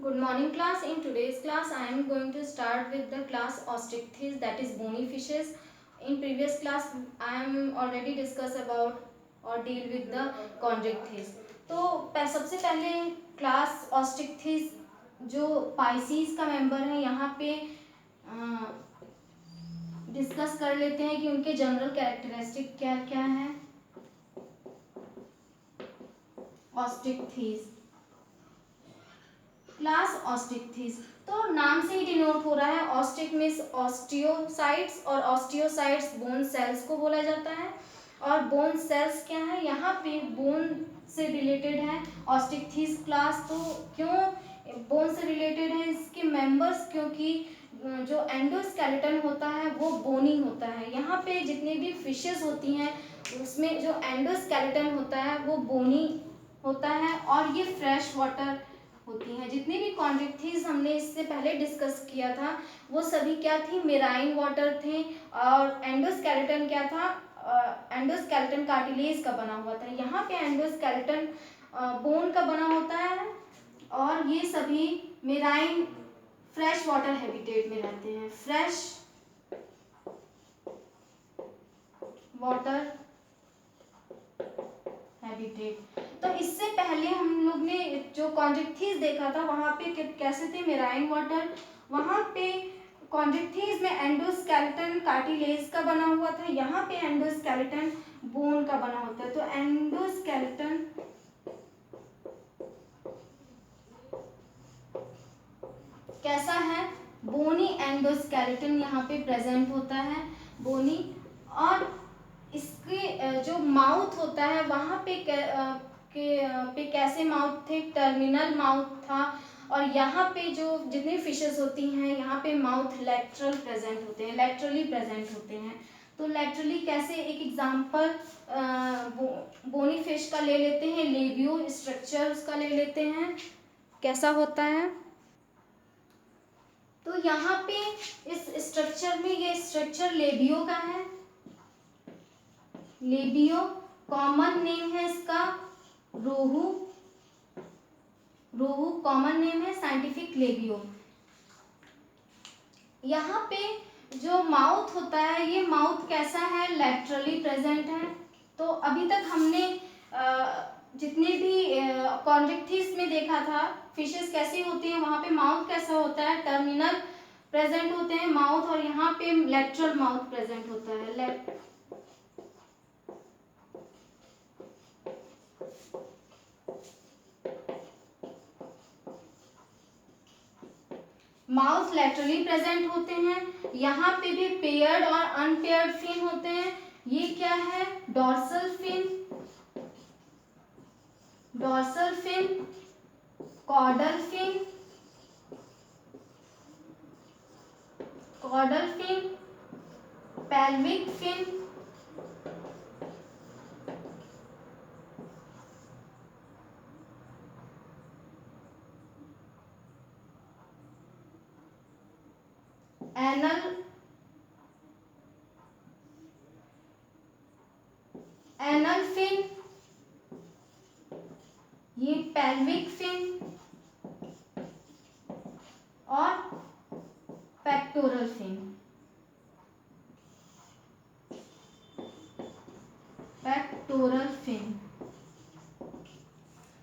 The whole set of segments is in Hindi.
Good morning class. In today's class I am going to start with the class Osteichthyes, that is bony fishes. In previous class I am already discuss about or deal with the Chondrichthyes. तो सबसे पहले क्लास Osteichthyes जो पाइसीज का मेंबर है यहाँ पे डिस्कस कर लेते हैं कि उनके जनरल कैरेक्टरिस्टिक क्या क्या है। Osteichthyes क्लास ऑस्टिक्थिस, तो नाम से ही डिनोट हो रहा है। ऑस्टिक मीन्स ऑस्टियोसाइट्स और ऑस्टियोसाइट्स बोन सेल्स को बोला जाता है। और बोन सेल्स क्या है, यहाँ पे बोन से रिलेटेड है ऑस्टिक्थिस क्लास। तो क्यों बोन से रिलेटेड है इसके मेंबर्स, क्योंकि जो एंडोस्केलेटन होता है वो बोनी होता है। यहाँ पे जितनी भी फिशेस होती हैं उसमें जो एंडोस्केलेटन होता है वो बोनी होता है और ये फ्रेश वाटर होती हैं। जितनी भी कॉन्ड्रिक्थिस हमने इससे पहले डिस्कस किया था वो सभी क्या थी, मेराइन वाटर थे। और एंडोस्केलेटन क्या था, एंडोस्केलेटन कार्टिलेज का बना हुआ था। यहाँ पे एंडोस्केलेटन बोन का बना होता है और ये सभी मेराइन फ्रेश वाटर हैबिटेट में रहते हैं। Fresh water habitat. तो इससे पहले हम लोग ने जो कॉन्ड्रिक्थिस देखा था वहां पे कैसे थे, मेराइन वाटर। वहां पे कॉन्ड्रिक्थिस में एंडोस्केलेटन कार्टिलेज का बना हुआ था, यहाँ पे एंडोस्केलेटन बोन का बना होता है। तो एंडोस्केलेटन कैसा है, बोनी एंडोस्केलेटन यहाँ पे प्रेजेंट होता है, बोनी। और इसके जो माउथ होता है वहाँ पे कैसे माउथ थे, टर्मिनल माउथ था। और यहाँ पे जो जितनी फिशेस होती हैं यहाँ पे माउथ लेटरल प्रेजेंट होते हैं, लेटरली प्रेजेंट होते हैं। तो लेटरली कैसे, एक एग्जांपल बोनी फिश का ले लेते हैं, लेबियो स्ट्रक्चर उसका ले लेते हैं कैसा होता है। तो यहाँ पे इस स्ट्रक्चर में ये स्ट्रक्चर लेबियो का है, लेबियो। कॉमन नेम है इसका रोहू, रोहू कॉमन नेम है, साइंटिफिक लेबियो। यहाँ पे जो माउथ होता है ये माउथ कैसा है, लेटरली प्रेजेंट है। तो अभी तक हमने जितने भी कॉन्ड्रिक्थिस में देखा था फिशेस कैसी होती हैं, वहां पे माउथ कैसा होता है, टर्मिनल प्रेजेंट होते हैं माउथ, और यहाँ पे लेटरल माउथ प्रेजेंट होता है। माउथ लेटरली प्रेजेंट होते हैं। यहाँ पे भी पेयर्ड और अनपेयर्ड फिन होते हैं। ये क्या है, dorsal fin, dorsal fin, caudal fin, caudal fin, pelvic fin, anal, anal fin, ये पेल्विक फिन और पेक्टोरल फिन, पेक्टोरल फिन।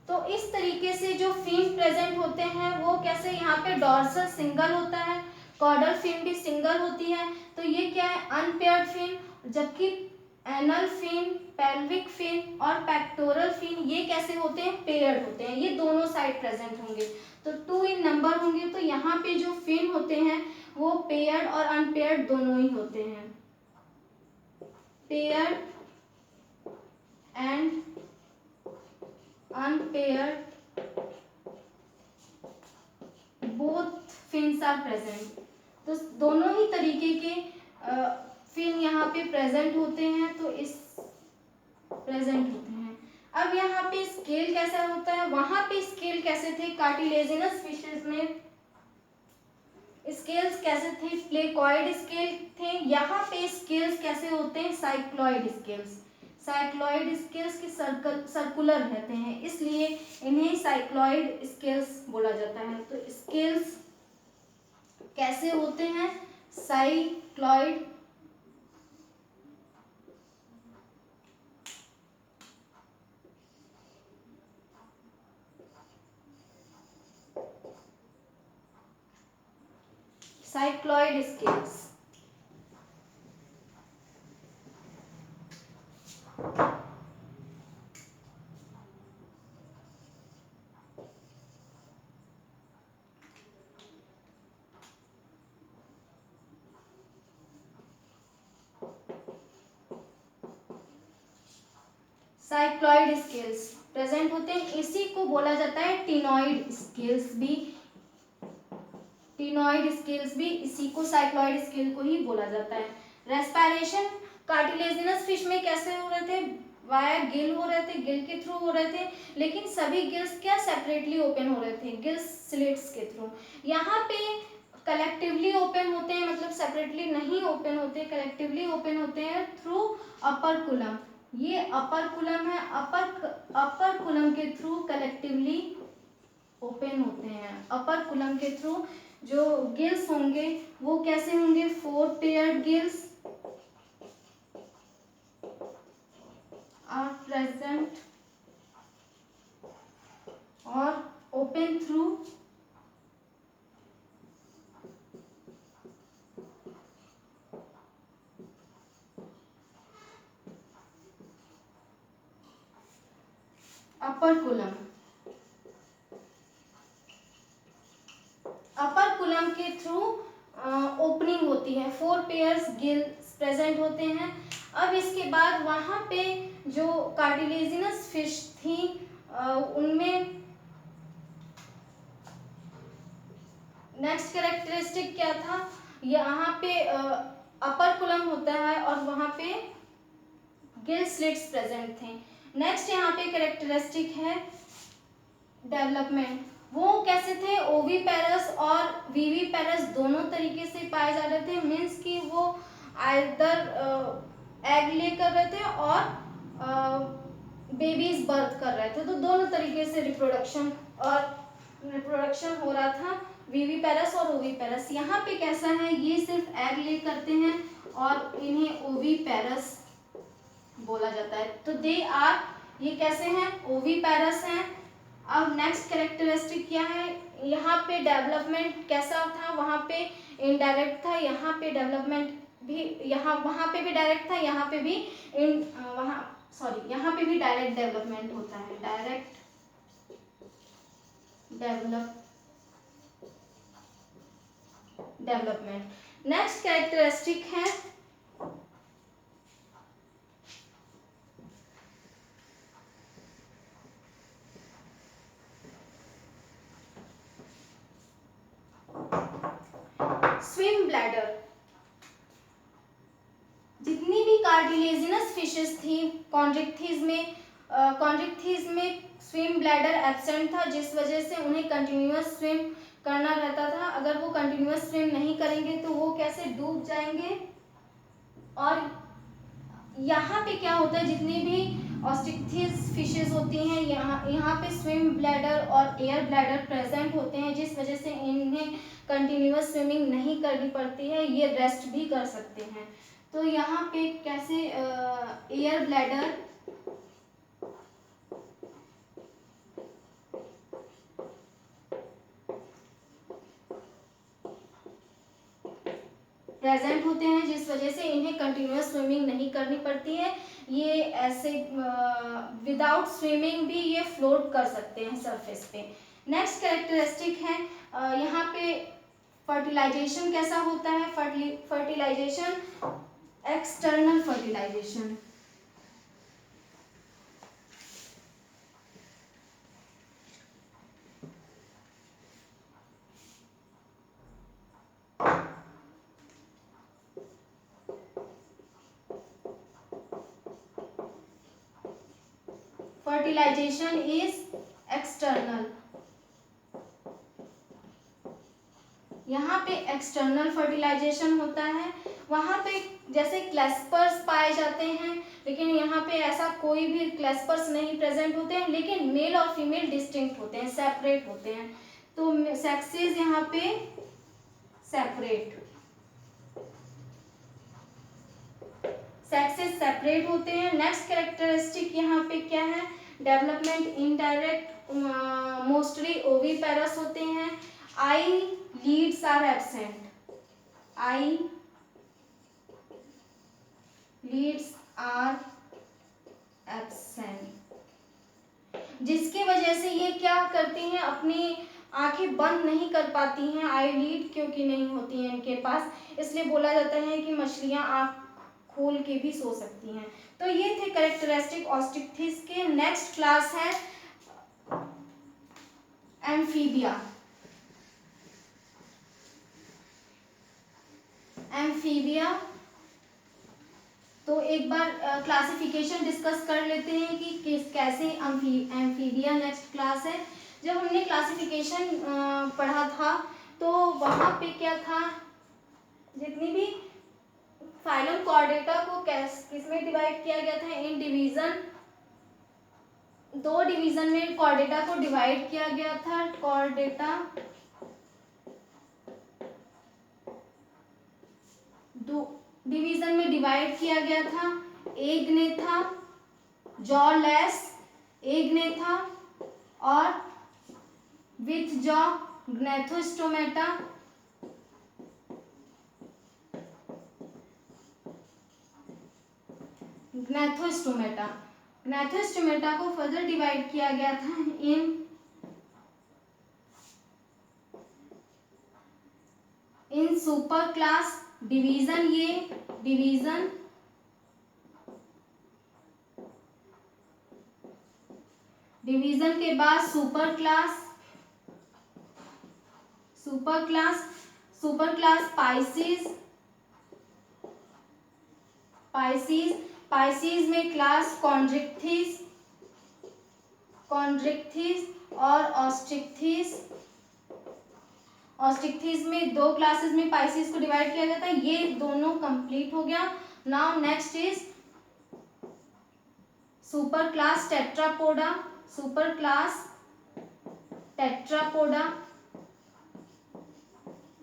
तो इस तरीके से जो फिन प्रेजेंट होते हैं वो कैसे, यहाँ पे डॉर्सल सिंगल होता है, कॉर्डल फिन भी सिंगल होती है। तो ये क्या है, अनपेयर्ड फिन। जबकि एनल फिन, पेल्विक फिन और पेक्टोरल फिन ये कैसे होते हैं, पेयर्ड होते हैं। ये दोनों साइड प्रेजेंट होंगे तो 2 इन नंबर होंगे। तो यहाँ पे जो फिन होते हैं वो पेयर्ड और अनपेयर्ड दोनों ही होते हैं, paired and unpaired both fins are present. तो दोनों ही तरीके के फिन यहाँ पे प्रेजेंट होते हैं, तो इस प्रेजेंट होते हैं। अब यहाँ पे स्केल कैसा होता है, वहां पे स्केल कैसे थे, कार्टिलेजिनस फिशेस में स्केल्स कैसे थे, प्लेकॉइड स्केल थे। यहाँ पे स्केल्स कैसे होते हैं, साइक्लॉइड स्केल्स। साइक्लॉइड स्केल्स के सर्कुलर रहते हैं, इसलिए इन्हें साइक्लॉइड स्केल्स बोला जाता है। तो स्केल्स कैसे होते हैं? Cycloid cycloid scales. Cycloid scales present होते हैं, इसी को बोला जाता है टिनॉइड स्केल्स भी। टिनॉइड स्केल्स भी इसी को, साइक्लॉइड स्केल को ही बोला जाता है। रेस्पिरेशन कार्टिलेजिनस फिश में कैसे हो रहे थे? वाया गिल हो रहे थे, गिल के थ्रू हो रहे थे, लेकिन सभी गिल्स क्या सेपरेटली ओपन हो रहे थे, गिल्स स्लिट्स के थ्रू। यहाँ पे कलेक्टिवली ओपन होते हैं, मतलब सेपरेटली नहीं ओपन होते, कलेक्टिवली ओपन होते हैं थ्रू अपर कुलम। ये अपर कुलम है, अपर कुलम के थ्रू कलेक्टिवली ओपन होते हैं। अपर कुलम के थ्रू जो गिल्स होंगे वो कैसे होंगे? 4 पेयर्ड गिल्स आर प्रेजेंट और ओपन थ्रू अपर कुलम। अपर कुलम के थ्रू ओपनिंग होती है, 4 पेयर्स गिल्स प्रेजेंट होते हैं। अब इसके बाद वहां पे जो कार्टिलेजिनस फिश थी उनमें नेक्स्ट कैरेक्टरिस्टिक क्या था? यहाँ पे अपर कुलम होता है और वहां पे गिल स्लिट्स प्रेजेंट थे। नेक्स्ट यहाँ पे कैरेक्टरिस्टिक है डेवलपमेंट। वो कैसे थे? ओवीपेरस और वीवीपेरस दोनों तरीके से पाए जा रहे थे, मीन्स कि वो आइदर एग ले कर रहे थे और बेबीज बर्थ कर रहे थे, तो दोनों तरीके से रिप्रोडक्शन हो रहा था वीवीपेरस और ओवीपेरस। यहाँ पे कैसा है? ये सिर्फ एग ले करते हैं और इन्हें ओवीपेरस बोला जाता है। तो दे आर, ये कैसे हैं? ओवीपेरस हैं। अब नेक्स्ट कैरेक्टरिस्टिक क्या है? यहाँ पे डेवलपमेंट कैसा था? वहाँ पे इनडायरेक्ट था, यहाँ पे डेवलपमेंट भी, वहाँ पे भी डायरेक्ट था, यहाँ पे भी यहाँ पे भी डायरेक्ट डेवलपमेंट होता है, डायरेक्ट डेवलपमेंट। नेक्स्ट कैरेक्टरिस्टिक है स्विम ब्लैडर। जितनी भी कार्टिलेजिनस फिशेस थी कॉन्ड्रिक्थीज में स्विम ब्लैडर एब्सेंट था, जिस वजह से उन्हें कंटिन्यूअस स्विम करना रहता था। अगर वो कंटिन्यूअस स्विम नहीं करेंगे तो वो कैसे? डूब जाएंगे। और यहाँ पे क्या होता है? जितनी भी ऑस्टिक्थिस फिशेस होती हैं, यहाँ पे स्विम ब्लैडर और एयर ब्लैडर प्रेजेंट होते हैं, जिस वजह से इन्हें कंटिन्यूअस स्विमिंग नहीं करनी पड़ती है, ये रेस्ट भी कर सकते हैं। तो यहाँ पे कैसे एयर ब्लैडर प्रेजेंट होते हैं, जिस वजह से इन्हें कंटिन्यूअस स्विमिंग नहीं करनी पड़ती है। ये ऐसे विदाउट स्विमिंग भी ये फ्लोट कर सकते हैं सरफेस पे। नेक्स्ट कैरेक्टरिस्टिक है यहाँ पे फर्टिलाइजेशन कैसा होता है? Fertilization, external fertilization. Fertilization is external. यहाँ पे एक्सटर्नल फर्टिलाइजेशन होता है। वहाँ पे जैसे क्लेस्पर्स पाए जाते हैं, लेकिन यहाँ पे ऐसा कोई भी क्लैस्पर्स नहीं प्रेजेंट होते हैं, लेकिन मेल और फीमेल डिस्टिंक्ट होते हैं, सेपरेट होते हैं। तो सेक्सेस यहाँ पे सेपरेट, सेक्सेस सेपरेट होते हैं। नेक्स्ट कैरेक्टरिस्टिक यहाँ पे क्या है, डेवलपमेंट इनडायरेक्ट, मोस्टली ओविपेरस होते हैं। Eyelids are absent, eyelids are absent, जिसकी वजह से ये क्या करती हैं, अपनी आंखें बंद नहीं कर पाती हैं, आईलिड क्योंकि नहीं होती हैं इनके पास, इसलिए बोला जाता है कि मछलियां आंख खोल के भी सो सकती हैं। तो ये थे कैरेक्टरिस्टिक ऑस्टिक्थिस के। नेक्स्ट क्लास है एम्फीबिया। एम्फीबिया, तो एक बार क्लासिफिकेशन डिस्कस कर लेते हैं कि कैसे एम्फीबिया नेक्स्ट क्लास है। जब हमने क्लासिफिकेशन पढ़ा था तो वहाँ पे क्या था, जितनी भी फाइलम कॉर्डेटा को किसमें डिवाइड किया गया था, इन डिवीजन, दो डिवीजन में कॉर्डेटा को डिवाइड किया गया था। कॉर्डेटा दो डिवीजन में डिवाइड किया गया था, एग्नेथा, जॉलेस एग्नेथा और with jaw Gnathostomata. Gnathostomata, Gnathostomata को फर्दर डिवाइड किया गया था इन सुपर क्लास डिवीजन। ये डिवीजन डिवीजन के बाद super class, super class, super class Pisces, Pisces, Pisces में क्लास कॉन्ड्रिक्थिस, कॉन्ड्रिक्थिस और ऑस्ट्रिक्थिस। ऑस्टिक्थिस में दो क्लासेस में पाइसिस को डिवाइड किया जाता है। ये दोनों कंप्लीट हो गया। Now next is super class Tetrapoda, super class Tetrapoda.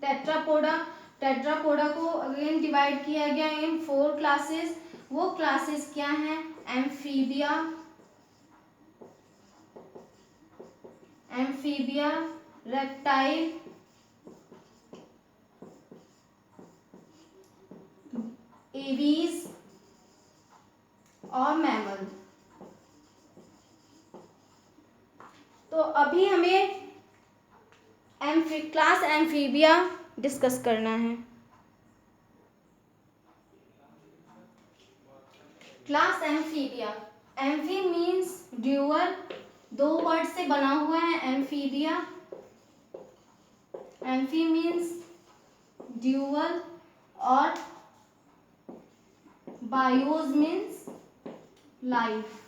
Tetrapoda, Tetrapoda को अगेन डिवाइड किया गया इन 4 क्लासेस। वो क्लासेस क्या हैं, एम्फीबिया, एम्फीबिया, रेप्टाइल, एवीज और मैमल। तो अभी हमें क्लास एम्फीबिया डिस्कस करना है। Class amphibia, amphi means dual, 2 word से बना हुआ है एम्फीबिया। एम्फी मीन्स ड्यूअल और बायोज मीन्स लाइफ।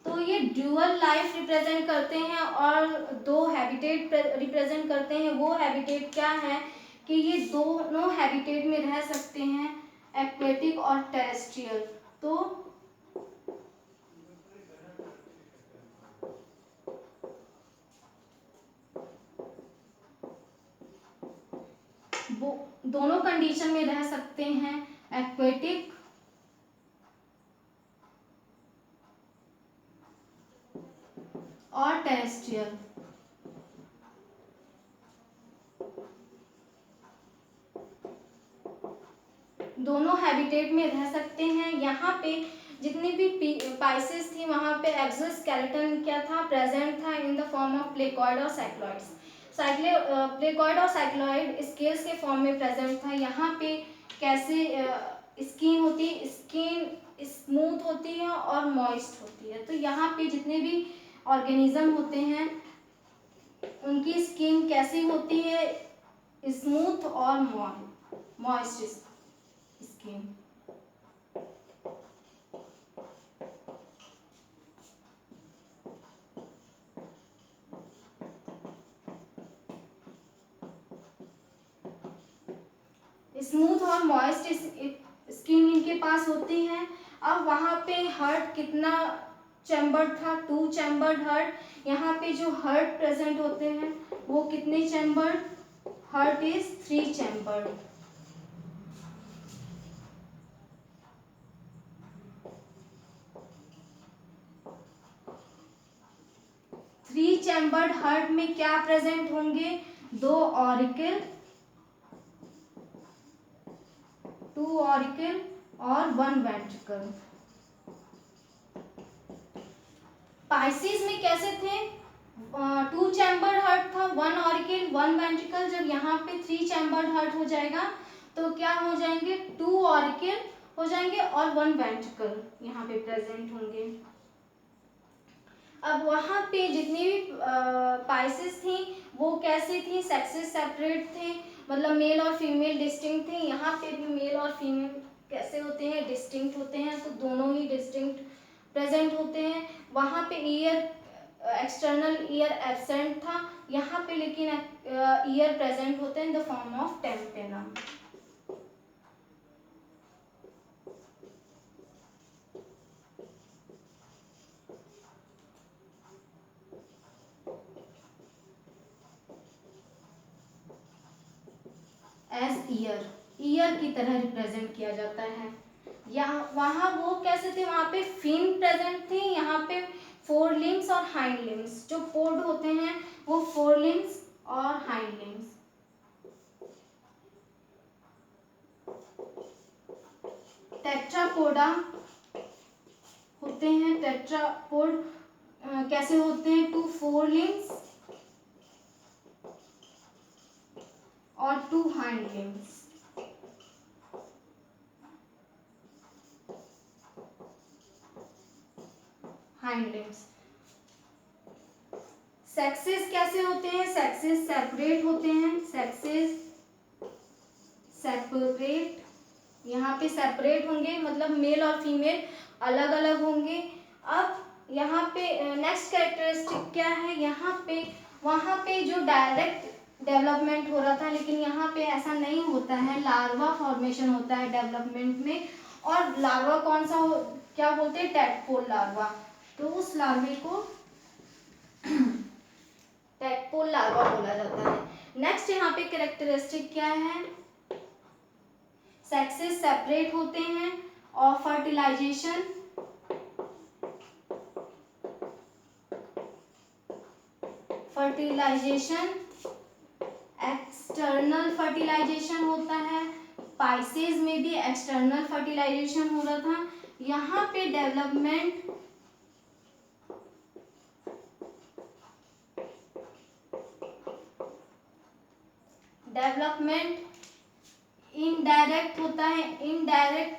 तो ये ड्यूअल लाइफ रिप्रेजेंट करते हैं और 2 हैबिटेट रिप्रेजेंट करते हैं। वो हैबिटेट क्या है कि ये दोनों हैबिटेट में रह सकते हैं, एक्वेटिक और टेरेस्ट्रियल। तो वो दोनों कंडीशन में रह सकते हैं, एक्वेटिक और टेरेस्ट्रियल। दोनों हैबिटेट में रह सकते हैं। यहाँ पे जितनी भी पाइसेस थी वहाँ पे एक्सोस्केलेटन क्या था, प्रेजेंट था इन द फॉर्म ऑफ प्लेकॉइड और साइक्लॉइड्स। प्लेकॉइड और साइक्लॉइड स्केल्स के फॉर्म में प्रेजेंट था। यहाँ पे कैसे स्किन होती है, स्किन स्मूथ होती है और मॉइस्ट होती है। तो यहाँ पे जितने भी ऑर्गेनिज्म होते हैं उनकी स्किन कैसी होती है, स्मूथ और मॉइस्ट स्किन। स्मूथ और मॉइस्ट स्किन इनके पास होती है। अब वहाँ पे हार्ट कितना चैम्बर था, 2 चैम्बर्ड हार्ट। यहाँ पे जो हार्ट प्रेजेंट होते हैं वो कितने chamber, heart is 3 chambered. 3 chambered heart में क्या प्रेजेंट होंगे, 2 ऑरिकल, 2 ऑरिकल और 1 वेंट्रिकल। पाइसिस में कैसे थे, 2 चैम्बर्ड हार्ट था, 1 ऑरिकल 1 वेंट्रिकल। जब यहाँ पे 3 चैम्बर्ड हार्ट हो जाएगा तो क्या हो जाएंगे, 2 ऑरिकल हो जाएंगे और 1 वेंट्रिकल यहाँ पे प्रेजेंट होंगे। अब वहाँ पे जितनी भी पाइसिस थी वो कैसे थी, सेक्सेस सेपरेट थे, मतलब मेल और फीमेल डिस्टिंक्ट थे। यहाँ पे भी मेल और फीमेल कैसे होते हैं, डिस्टिंक्ट होते हैं, तो दोनों ही डिस्टिंक्ट प्रेजेंट होते हैं। वहाँ पे ईयर, एक्सटर्नल ईयर एब्सेंट था, यहाँ पे लेकिन ईयर प्रेजेंट होते हैं in the form of tympanum. As ear की तरह रिप्रेजेंट किया जाता है। यहाँ वहाँ वो कैसे थे, वहाँ पे फिन प्रेजेंट थे, यहाँ पे फोर लिम्स और हाइंड लिम्स। जो पोड होते हैं वो फोर लिम्स और हाइंड लिम्स। टेट्रापोडा होते हैं, टेट्रापोड कैसे होते हैं, 2 फोर लिम्स और 2 hind limbs. Hind limbs. Sexes कैसे होते हैं, सेक्सेस सेपरेट होते हैं, सेक्सेस सेपरेट, यहाँ पे सेपरेट होंगे, मतलब मेल और फीमेल अलग अलग होंगे। अब यहाँ पे नेक्स्ट कैरेक्टरिस्टिक क्या है, यहाँ पे वहाँ पे जो डायरेक्ट डेवलपमेंट हो रहा था, लेकिन यहाँ पे ऐसा नहीं होता है, लार्वा फॉर्मेशन होता है डेवलपमेंट में। और लार्वा कौन सा क्या बोलते हैं, टैडपोल लार्वा। तो उस लार्वे को टैडपोल लार्वा बोला जाता है। नेक्स्ट यहाँ पे कैरेक्टरिस्टिक क्या है, सेक्सेस सेपरेट होते हैं और फर्टिलाइजेशन एक्सटर्नल फर्टिलाइजेशन होता है। पाइसेस में भी एक्सटर्नल फर्टिलाइजेशन हो रहा था। यहाँ पे डेवलपमेंट इनडायरेक्ट होता है। इनडायरेक्ट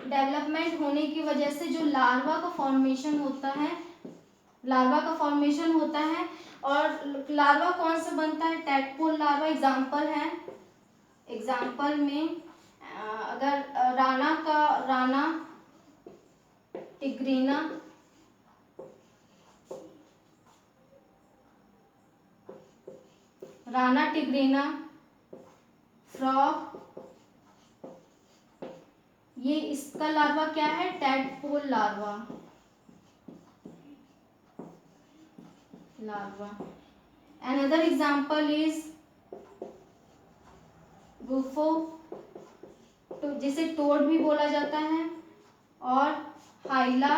डेवलपमेंट होने की वजह से जो लार्वा का फॉर्मेशन होता है, और लार्वा कौन सा बनता है, टैडपोल लार्वा। एग्जाम्पल में अगर राना टिग्रीना, फ्रॉग, ये इसका लार्वा क्या है, tadpole larva. Another example is bufo, तो जिसे टोड भी बोला जाता है, और हाइला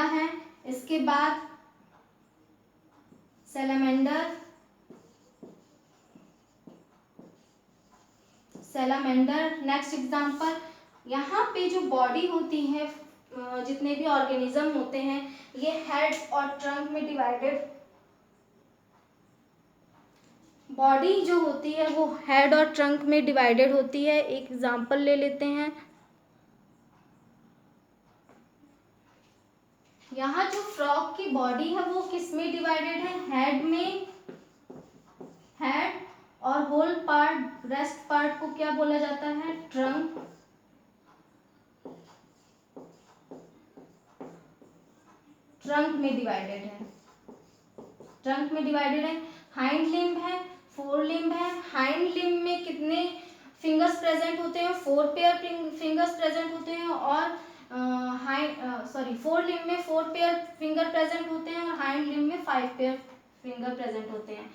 है। इसके बाद सैलामेंडर। नेक्स्ट एग्जांपल, यहाँ पे जो बॉडी होती है, जितने भी ऑर्गेनिज्म होते हैं, ये हेड और ट्रंक में डिवाइडेड, बॉडी जो होती है वो हेड और ट्रंक में डिवाइडेड होती है। एक एग्जांपल ले लेते हैं, यहाँ जो फ्रॉग की बॉडी है वो किस में डिवाइडेड है, हेड में, हेड, और होल पार्ट, रेस्ट पार्ट को क्या बोला जाता है, ट्रंक। ट्रंक में डिवाइडेड है। हाइंड लिम्ब है, फोर लिम्ब है। हाइंड लिम्ब में कितने फिंगर्स प्रेजेंट होते हैं? 4 पेयर फिंगर्स प्रेजेंट होते हैं। और फोर लिम्ब में 4 पेयर फिंगर प्रेजेंट होते हैं और हाइंड लिम्ब में 5 पेयर फिंगर प्रेजेंट होते हैं।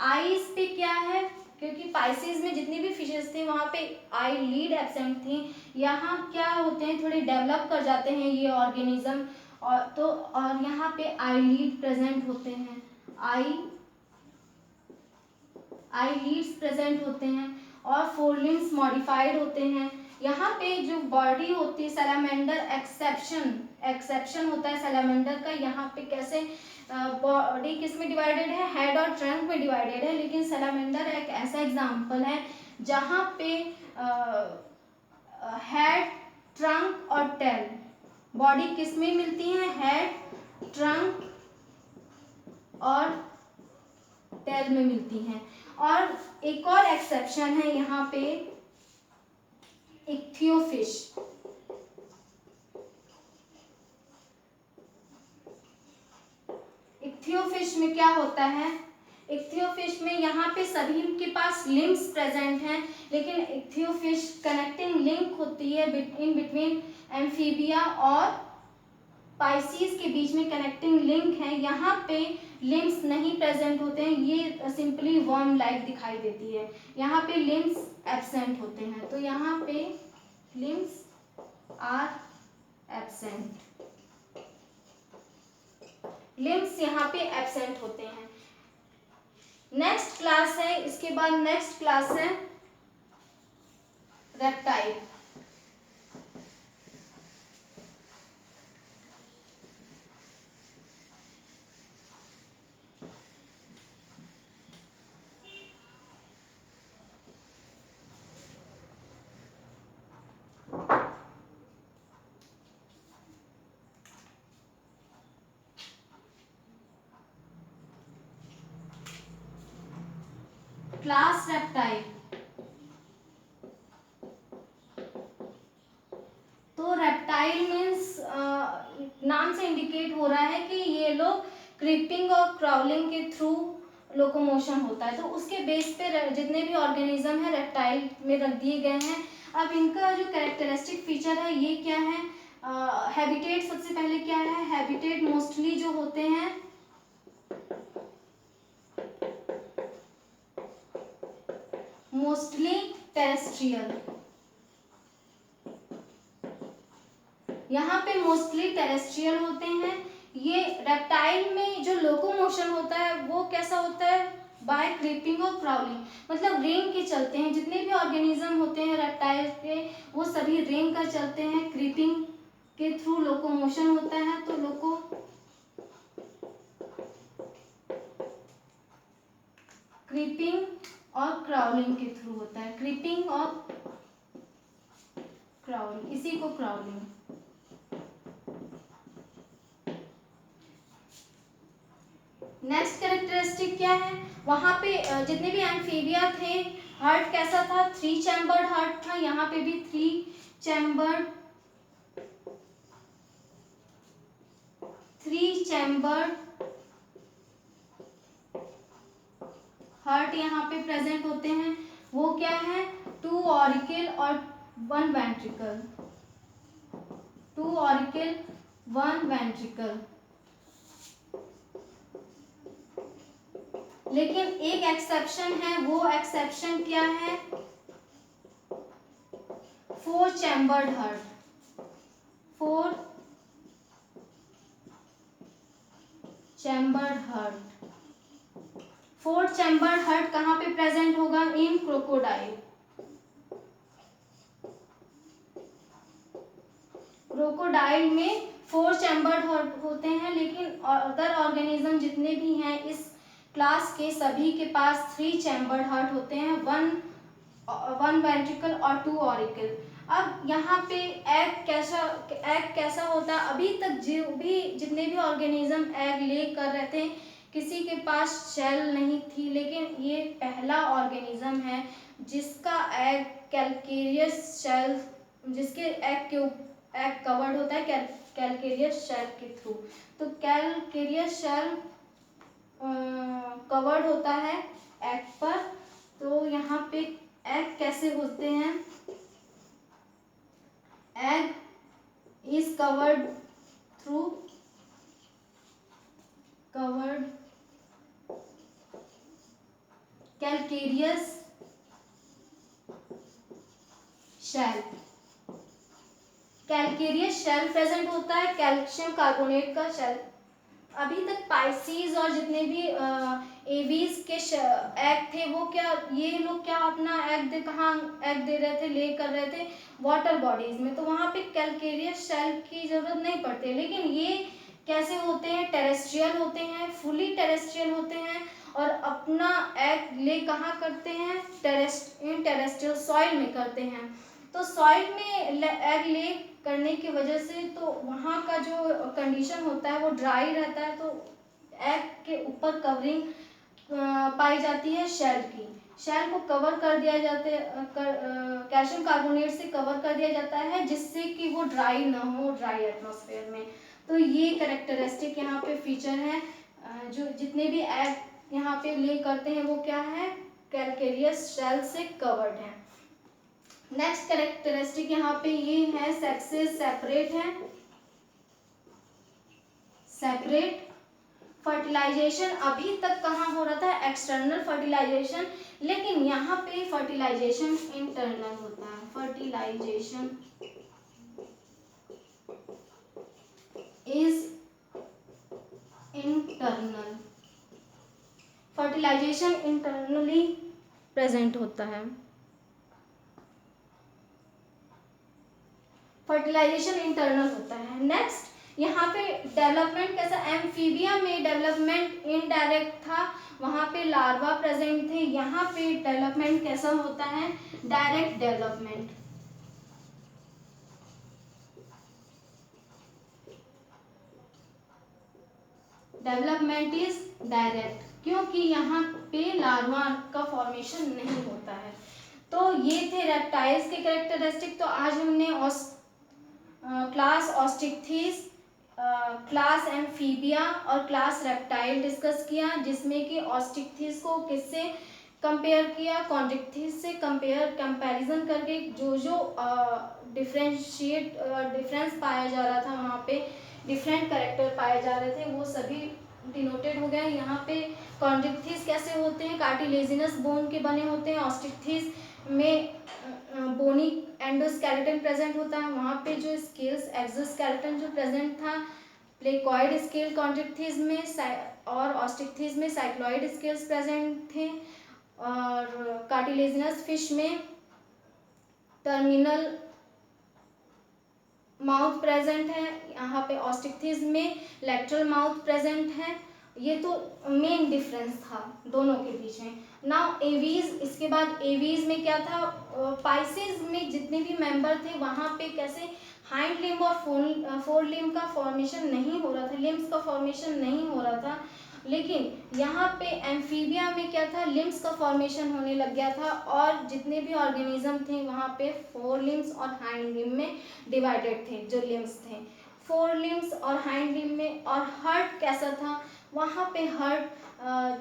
आईज पे क्या है? क्योंकि पाइसेस में जितनी भी फिशेस थे वहाँ पे आई लीड एब्सेंट थी, यहाँ क्या होते हैं, थोड़े डेवलप कर जाते हैं ये ऑर्गेनिज्म, और यहाँ पे आई लीड प्रेजेंट होते हैं, आई लीड्स प्रेजेंट होते हैं और फोर लिम्स मॉडिफाइड होते हैं। यहाँ पे जो बॉडी होती है सैलामेंडर एक्सेप्शन होता है सैलामेंडर का। यहाँ पे कैसे बॉडी किस में डिवाइडेड है? हेड और ट्रंक में डिवाइडेड है। लेकिन सैलामेंडर एक ऐसा एग्जाम्पल है जहाँ पे हेड, ट्रंक और टेल, बॉडी किस में मिलती है? हेड, ट्रंक और टेल में मिलती हैं। और एक और एक्सेप्शन है यहाँ पे, इक्थियोफिश। इक्थियोफिश में क्या होता है? इक्थियोफिश में यहाँ पे सभी के पास लिम्स प्रेजेंट हैं, लेकिन इक्थियोफिश कनेक्टिंग लिंक होती है इन बिटवीन एम्फीबिया और पाइसीज के बीच में कनेक्टिंग लिंक है। यहाँ पे लिम्स नहीं प्रेजेंट होते हैं, ये सिंपली वर्म लाइक दिखाई देती है। यहाँ पे लिम्स एब्सेंट होते हैं, तो यहाँ पे लिम्स आर एब्सेंट, लिम्स यहाँ पे एब्सेंट होते हैं। नेक्स्ट क्लास है, इसके बाद नेक्स्ट क्लास है रेप्टाइल। Class reptile. तो रेप्टाइल मीन्स नाम से इंडिकेट हो रहा है कि ये लोग क्रीपिंग और क्राउलिंग के थ्रू लोकोमोशन होता है। तो उसके बेस पे जितने भी ऑर्गेनिज्म है रेप्टाइल में रख दिए गए हैं। अब इनका जो कैरेक्टरिस्टिक फीचर है ये क्या है? हैबिटेट सबसे पहले क्या है? हैबिटेट मोस्टली जो होते हैं मोस्टली टेरेस्ट्रियल, यहाँ पे मोस्टली टेरेस्ट्रियल होते हैं। ये रेप्टाइल में जो लोकोमोशन होता है वो कैसा होता है? बाय क्रीपिंग और क्राउलिंग, मतलब रेंग के चलते हैं। जितने भी ऑर्गेनिज्म होते हैं रेप्टाइल के वो सभी रेंग कर चलते हैं, क्रीपिंग के थ्रू लोकोमोशन होता है। तो क्रीपिंग और क्राउलिंग के थ्रू होता है, क्रीपिंग और क्राउलिंग, इसी को क्राउलिंग। नेक्स्ट कैरेक्टरिस्टिक क्या है? वहां पे जितने भी एम्फीबिया थे हार्ट कैसा था? 3 चैम्बर्ड हार्ट था। यहाँ पे भी 3 चैम्बर्ड हार्ट यहाँ पे प्रेजेंट होते हैं। वो क्या है? 2 ऑरिकल और 1 वेंट्रिकल, 2 ऑरिकल 1 वेंट्रिकल। लेकिन एक एक्सेप्शन है, वो एक्सेप्शन क्या है? 4 chambered heart, 4 chambered heart. 4 chambered heart कहाँ पे प्रेजेंट होगा? इन क्रोकोडाइल। क्रोकोडाइल में 4 चैम्बर्ड हार्ट होते हैं, लेकिन अदर ऑर्गेनिज्म जितने भी हैं इस क्लास के सभी के पास 3 चैम्बर्ड हार्ट होते हैं, 1 वेंट्रिकल और 2 ऑरिकल। अब यहाँ पे एग कैसा होता है? अभी तक जो भी जितने भी ऑर्गेनिज्म एग ले कर रहे थे किसी के पास शेल नहीं थी, लेकिन ये पहला ऑर्गेनिज्म है जिसका एग कैलकेरियस शेल, जिसके एग कवर्ड होता है कैलकेरियस शेल के थ्रू। तो कैलकेरियस शेल कवर्ड होता है एग पर। तो यहाँ पे एग कैसे होते हैं, egg is covered through covered calcareous shell. Calcareous shell present होता है, कैल्शियम कार्बोनेट का शेल। अभी तक पाइसीज और जितने भी एवीज के एग थे वो क्या, ये लोग क्या अपना कहाँ एग दे रहे थे, ले कर रहे थे वाटर बॉडीज में, तो वहाँ पे कैलकेरियस शेल की जरूरत नहीं पड़ती। लेकिन ये कैसे होते हैं, टेरेस्ट्रियल होते हैं, फुली टेरेस्ट्रियल होते हैं और अपना एग ले कहाँ करते हैं, टेरेस्ट्रियल सॉइल में करते हैं। तो सॉइल में एग ले करने की वजह से तो वहाँ का जो कंडीशन होता है वो ड्राई रहता है, तो एग के ऊपर कवरिंग पाई जाती है शेल की। शेल को कवर कर दिया जाते कैल्शियम कार्बोनेट से कवर कर दिया जाता है, जिससे कि वो ड्राई ना हो ड्राई एटमॉस्फेयर में। तो ये कैरेक्टरिस्टिक यहाँ पे फीचर है। जो जितने भी एग यहाँ पे ले करते हैं वो क्या है, कैलकेरियस शेल से कवर्ड है। नेक्स्ट कैरेक्टरिस्टिक यहाँ पे ये है, सेक्सेस सेपरेट है, सेपरेट। फर्टिलाइजेशन अभी तक कहाँ हो रहा था, एक्सटर्नल फर्टिलाइजेशन, लेकिन यहाँ पे फर्टिलाइजेशन इंटरनल होता है। Fertilization is internal, fertilization internally present होता है। फर्टिलाइजेशन इंटरनल होता है। नेक्स्ट यहाँ पे डेवलपमेंट कैसा, एम्फीबिया में डेवलपमेंट इनडायरेक्ट था, वहाँ पे लार्वा प्रेजेंट थे। यहाँ पे डेवलपमेंट कैसा होता है, direct development. Development is direct, क्योंकि यहाँ पे लार्वा का फॉर्मेशन नहीं होता है। तो ये थे रेप्टाइल्स के कैरेक्टरिस्टिक। तो आज हमने क्लास ऑस्टिकथीस, क्लास एम्फीबिया और क्लास रेप्टाइल डिस्कस किया, जिसमें कि ऑस्टिकथीस को किससे कंपेयर किया, कॉन्ड्रिक्थीस से कंपैरिजन करके जो जो डिफरेंस पाया जा रहा था, वहाँ पे डिफरेंट कैरेक्टर पाए जा रहे थे, वो सभी डिनोटेड हो गया। यहाँ पे कॉन्ड्रिक्थीस कैसे होते हैं, कार्टिलेजिनस बोन के बने होते हैं। ऑस्टिकथीस में बोनी एंडोस्केलेटन प्रेजेंट होता है, वहाँ पे जो स्केल्स एक्सोस्केलेटन जो प्रेजेंट था प्लेकॉइड स्केल कॉन्ड्रिक्थीस में, और ऑस्टिकथीस में साइक्लॉइड स्केल्स प्रेजेंट थे। और कार्टिलेजिनस फिश में टर्मिनल माउथ प्रेजेंट है, यहाँ पे ऑस्टिकथीस में लेटरल माउथ प्रेजेंट है। ये तो मेन डिफरेंस था दोनों के बीच में। नाउ एवीज, इसके बाद एवीज में क्या था, पाइसेस में जितने भी मेंबर थे वहाँ पे कैसे हाइंड लिम्ब और फोर लिम्ब का फॉर्मेशन नहीं हो रहा था, लिम्स का फॉर्मेशन नहीं हो रहा था। लेकिन यहाँ पे एम्फीबिया में क्या था, लिम्स का फॉर्मेशन होने लग गया था, और जितने भी ऑर्गेनिज्म थे वहाँ पे फोर लिम्स और हाइंड लिम्ब में डिवाइडेड थे जो लिम्स थे, फोर लिम्स और हाइंड लिम्ब में। और हार्ट कैसा था, वहाँ पे हार्ट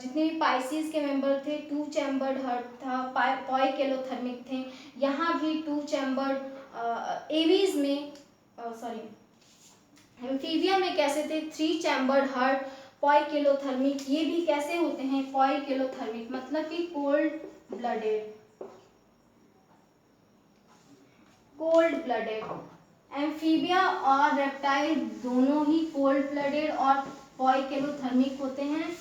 जितने भी पाइसिस के मेंबर थे, टू चैम्बर्ड हार्ट था, पॉइकेलोथर्मिक थे। यहाँ भी टू चैम्बर्ड, एवीज में सॉरी एम्फीबिया में कैसे थे, थ्री चैम्बर्ड हार्ट, पॉइकेलोथर्मिक। ये भी कैसे होते हैं, पॉइकेलोथर्मिक मतलब कि cold blooded, cold blooded. Amphibia और रेप्टाइल दोनों ही कोल्ड ब्लडेड और पॉइकेलोथर्मिक होते हैं।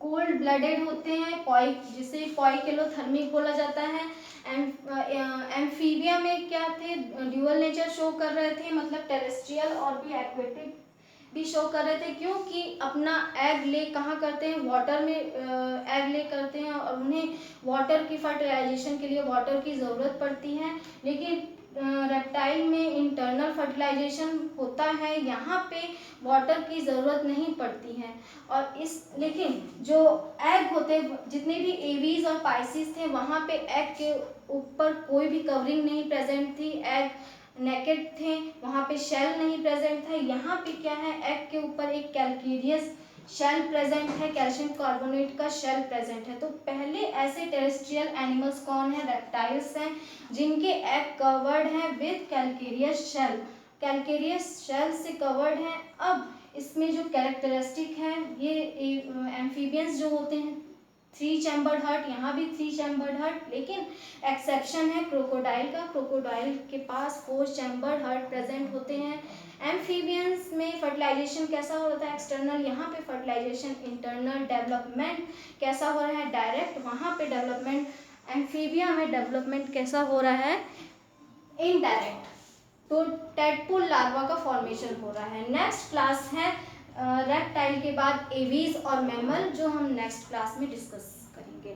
कोल्ड ब्लडेड होते हैं, जिसे पॉइकेलोथर्मिक बोला जाता है। एम्फीबिया में क्या थे, ड्यूअल नेचर शो कर रहे थे, मतलब टेरेस्ट्रियल और भी एक्वेटिक भी शो कर रहे थे, क्योंकि अपना एग ले कहाँ करते हैं, वाटर में एग ले करते हैं, और उन्हें वाटर की फर्टिलाइजेशन के लिए वाटर की ज़रूरत पड़ती है। लेकिन रेप्टाइल में इंटरनल फर्टिलाइजेशन होता है, यहाँ पे वाटर की ज़रूरत नहीं पड़ती है। और लेकिन जो एग होते, जितने भी एवीज और पाइसिस थे, वहाँ पे एग के ऊपर कोई भी कवरिंग नहीं प्रेजेंट थी, एग नेकेड थे, वहाँ पे शेल नहीं प्रेजेंट था। यहाँ पे क्या है, एग के ऊपर एक कैल्केरियस शेल प्रेजेंट है, कैल्शियम कार्बोनेट का शेल प्रेजेंट है। तो पहले ऐसे टेरेस्ट्रियल एनिमल्स कौन है, रेप्टाइल्स हैं, जिनके एग कवर्ड हैं with calcareous shell, calcareous shell से कवर्ड है। अब इसमें जो कैरेक्टरिस्टिक है, ये एम्फीबियंस जो होते हैं 3 चैम्बर्ड हार्ट, यहाँ भी 3 चैम्बर्ड हार्ट, लेकिन एक्सेप्शन है क्रोकोडाइल का, क्रोकोडाइल के पास 4 चैम्बर्ड हार्ट प्रेजेंट होते हैं। एम्फीबियंस में फर्टिलाइजेशन कैसा होता है, एक्सटर्नल, यहाँ पे फर्टिलाइजेशन इंटरनल। डेवलपमेंट कैसा हो रहा है, डायरेक्ट, वहाँ पे डेवलपमेंट, एम्फीबिया में डेवलपमेंट कैसा हो रहा है, इनडायरेक्ट। तो टेडपोल लार्वा का फॉर्मेशन हो रहा है। नेक्स्ट क्लास है रेप्टाइल के बाद एवीज और मैमल, जो हम नेक्स्ट क्लास में डिस्कस करेंगे।